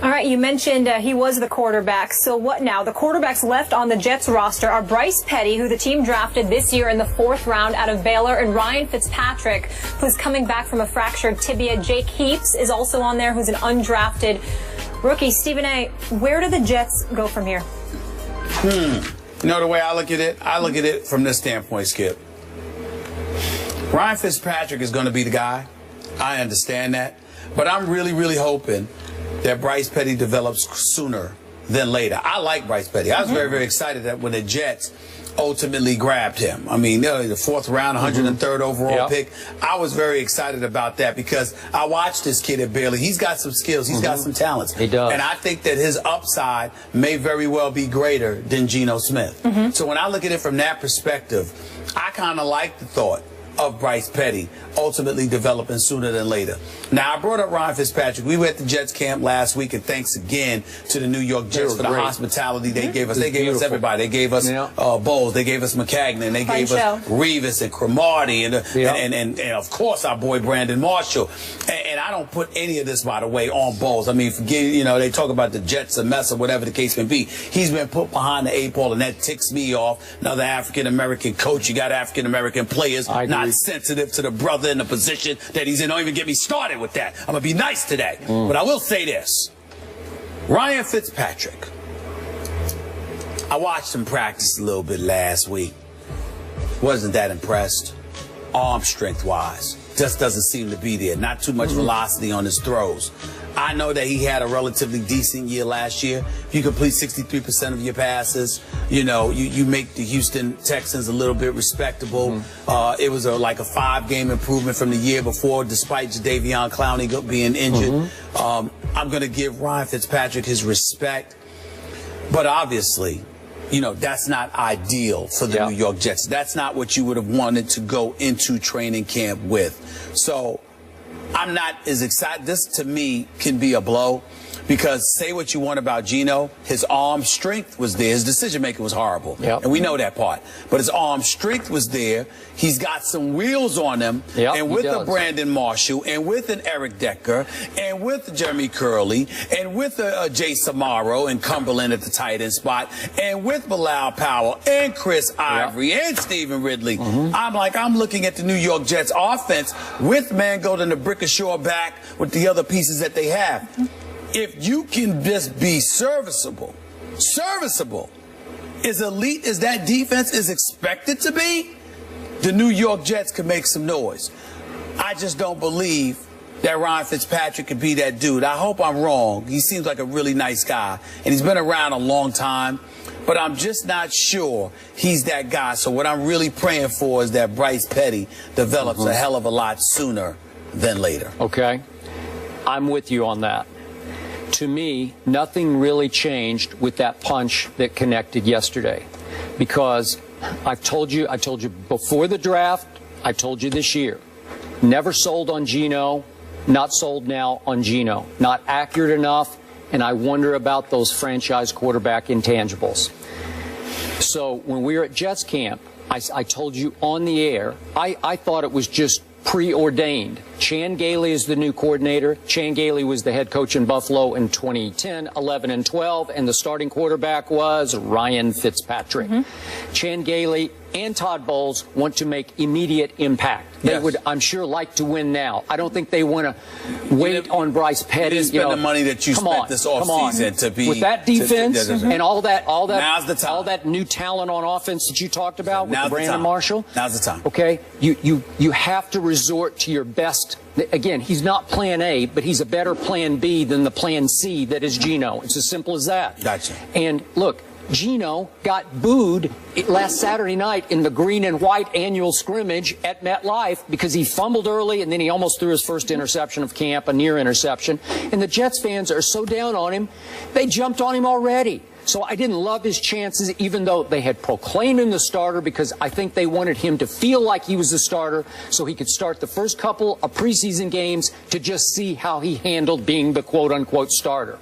All right, you mentioned he was the quarterback. So what now? The quarterbacks left on the Jets roster are Bryce Petty, who the team drafted this year in the 4th round out of Baylor, and Ryan Fitzpatrick, who's coming back from a fractured tibia. Jake Heaps is also on there, who's an undrafted rookie. Stephen A., where do the Jets go from here? You know the way I look at it from this standpoint, Skip. Ryan Fitzpatrick is going to be the guy. I understand that. But I'm really, really hoping that Bryce Petty develops sooner than later. I like Bryce Petty. I was very, very excited that when the Jets ultimately grabbed him. I mean, the 4th round, 103rd overall pick. I was very excited about that because I watched this kid at Baylor. He's got some skills. He's got some talents. He does. And I think that his upside may very well be greater than Geno Smith. So when I look at it from that perspective, I kind of like the thought of Bryce Petty ultimately developing sooner than later. Now, I brought up Ryan Fitzpatrick. We were at the Jets camp last week, and thanks again to the New York Jets for the hospitality they gave us. They gave us everybody. They gave us Bowles. They gave us McCagnon. They gave us Revis and Cromartie and of course, our boy Brandon Marshall. And I don't put any of this, by the way, on Bowles. I mean, forget, they talk about the Jets a mess or whatever the case may be. He's been put behind the 8 ball, and that ticks me off. Another African-American coach. You got African-American players not sensitive to the brother in the position that he's in. Don't even get me started with that. I'm going to be nice today. But I will say this. Ryan Fitzpatrick, I watched him practice a little bit last week. Wasn't that impressed. Arm strength-wise. Just doesn't seem to be there. Not too much velocity on his throws. I know that he had a relatively decent year last year. If you complete 63% of your passes, you make the Houston Texans a little bit respectable. It was like a 5-game improvement from the year before, despite Jadeveon Clowney being injured. I'm going to give Ryan Fitzpatrick his respect. But obviously, that's not ideal for the New York Jets. That's not what you would have wanted to go into training camp with. So I'm not as excited. This, to me, can be a blow because say what you want about Geno, his arm strength was there. His decision-making was horrible, and we know that part. But his arm strength was there. He's got some wheels on him, and with a Brandon Marshall, and with an Eric Decker, and with Jeremy Curley, and with a Jay Samaro and Cumberland at the tight end spot, and with Bilal Powell, and Chris Ivory, and Stephen Ridley. I'm looking at the New York Jets offense with Mangold and the Brickashaw back with the other pieces that they have. If you can just be serviceable, as elite as that defense is expected to be, the New York Jets could make some noise. I just don't believe that Ryan Fitzpatrick could be that dude. I hope I'm wrong. He seems like a really nice guy, and he's been around a long time, but I'm just not sure he's that guy. So what I'm really praying for is that Bryce Petty develops a hell of a lot sooner than later. Okay. I'm with you on that. To me, nothing really changed with that punch that connected yesterday, because I told you before the draft, I told you this year, never sold on Geno, not sold now on Geno, not accurate enough, and I wonder about those franchise quarterback intangibles. So when we were at Jets camp, I told you on the air, I thought it was just preordained. Chan Gailey is the new coordinator. Chan Gailey was the head coach in Buffalo in 2010, 11, and 12, and the starting quarterback was Ryan Fitzpatrick. Chan Gailey and Todd Bowles want to make immediate impact. They would, I'm sure, like to win now. I don't think they want to wait on Bryce Petty. You didn't spend the money that you spent this offseason to be with that defense and all that Now's the time. all that new talent on offense that you talked about with Brandon Marshall. Now's the time. Okay, you have to resort to your best. Again, he's not plan A, but he's a better plan B than the plan C that is Geno. It's as simple as that. Gotcha. And look, Geno got booed last Saturday night in the green and white annual scrimmage at MetLife because he fumbled early and then he almost threw his first interception of camp, a near interception. And the Jets fans are so down on him, they jumped on him already. So I didn't love his chances, even though they had proclaimed him the starter, because I think they wanted him to feel like he was the starter so he could start the first couple of preseason games to just see how he handled being the quote-unquote starter.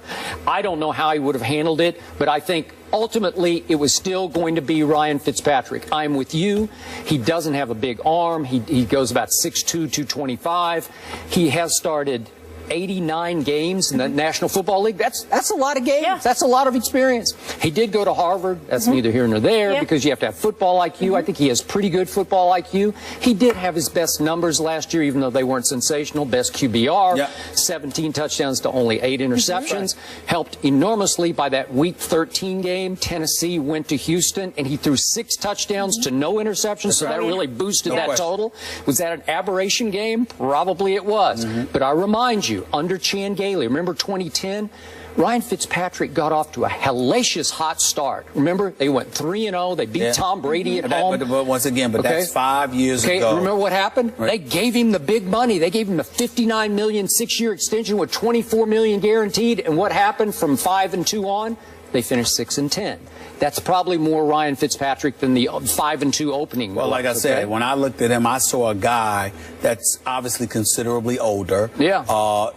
I don't know how he would have handled it, but I think ultimately it was still going to be Ryan Fitzpatrick. I'm with you. He doesn't have a big arm. He goes about 6'2", 225. He has started 89 games in the National Football League. That's a lot of games. Yeah. That's a lot of experience. He did go to Harvard. That's neither here nor there because you have to have football IQ. I think he has pretty good football IQ. He did have his best numbers last year, even though they weren't sensational. Best QBR, 17 touchdowns to only 8 interceptions. Helped enormously by that Week 13 game. Tennessee went to Houston, and he threw 6 touchdowns to no interceptions, so that really boosted that total. Was that an aberration game? Probably it was. But I remind you, under Chan Gailey, remember 2010? Ryan Fitzpatrick got off to a hellacious hot start. Remember, they went 3-0. They beat Tom Brady at home. But once again, that's 5 years ago. Remember what happened? They gave him the big money. They gave him a $59 million 6-year extension with $24 million guaranteed. And what happened from 5-2 on? They finished 6-10. That's probably more Ryan Fitzpatrick than the 5-2 opening. Well, like I said, when I looked at him, I saw a guy that's obviously considerably older. Yeah.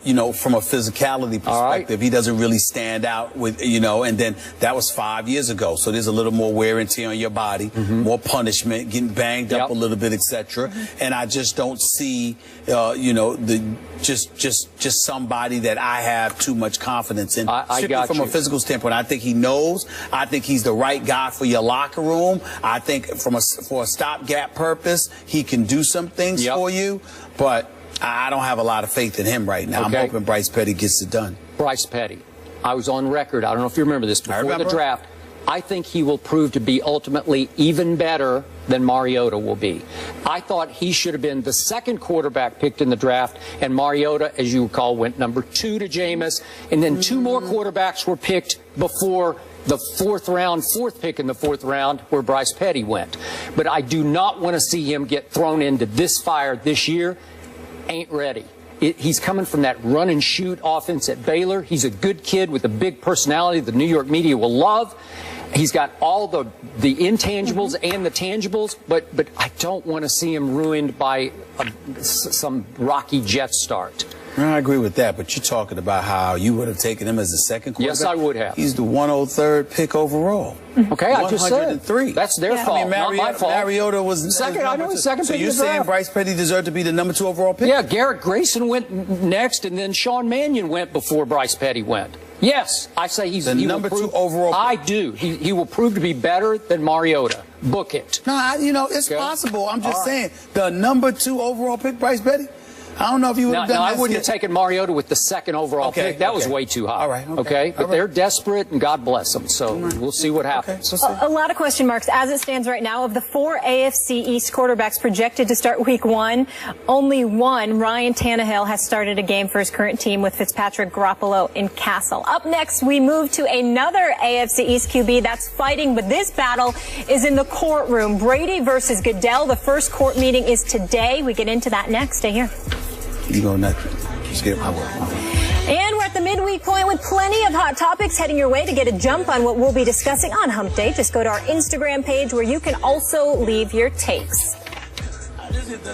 You know, from a physicality perspective, he doesn't really stand out with, you know, and then that was 5 years ago. So there's a little more wear and tear on your body, more punishment, getting banged up a little bit, etc. And I just don't see, you know, just somebody that I have too much confidence in. I got from a physical standpoint, I think he knows. I think he's the right guy for your locker room. I think for a stopgap purpose, he can do some things for you. But I don't have a lot of faith in him right now. I'm hoping Bryce Petty gets it done. Bryce Petty. I was on record. I don't know if you remember this before the draft. I think he will prove to be ultimately even better than Mariota will be. I thought he should have been the second quarterback picked in the draft, and Mariota, as you recall, went number 2 to Jameis, and then 2 more quarterbacks were picked before the fourth pick in the 4th round, where Bryce Petty went. But I do not want to see him get thrown into this fire this year. Ain't ready. He's coming from that run-and-shoot offense at Baylor. He's a good kid with a big personality the New York media will love. He's got all the intangibles and the tangibles, but I don't want to see him ruined by some rocky jet start. I agree with that, but you're talking about how you would have taken him as a second quarterback. Yes, I would have. He's the 103rd pick overall. Okay, I just said. That's their fault, I mean, not my fault. Mariota was second. I know, second. So you're saying Bryce Petty deserved to be the number 2 overall pick? Yeah, Garrett Grayson went next, and then Sean Mannion went before Bryce Petty went. Yes, I say he's the number 2 overall pick. I do. He will prove to be better than Mariota. Book it. No, you know, it's possible. I'm just saying the number 2 overall pick, Bryce Petty. I don't know if you would have done that. I wouldn't have taken Mariota with the 2nd overall pick. That was way too high. All right. Okay. But they're desperate, and God bless them. So we'll see what happens. A lot of question marks as it stands right now. Of the 4 AFC East quarterbacks projected to start Week 1, only one, Ryan Tannehill, has started a game for his current team with Fitzpatrick, Garoppolo, and Castle. Up next, we move to another AFC East QB that's fighting, but this battle is in the courtroom. Brady versus Goodell. The first court meeting is today. We get into that next. Stay here. You go next. Just get my word. And we're at the midweek point with plenty of hot topics heading your way. To get a jump on what we'll be discussing on Hump Day, just go to our Instagram page where you can also leave your takes.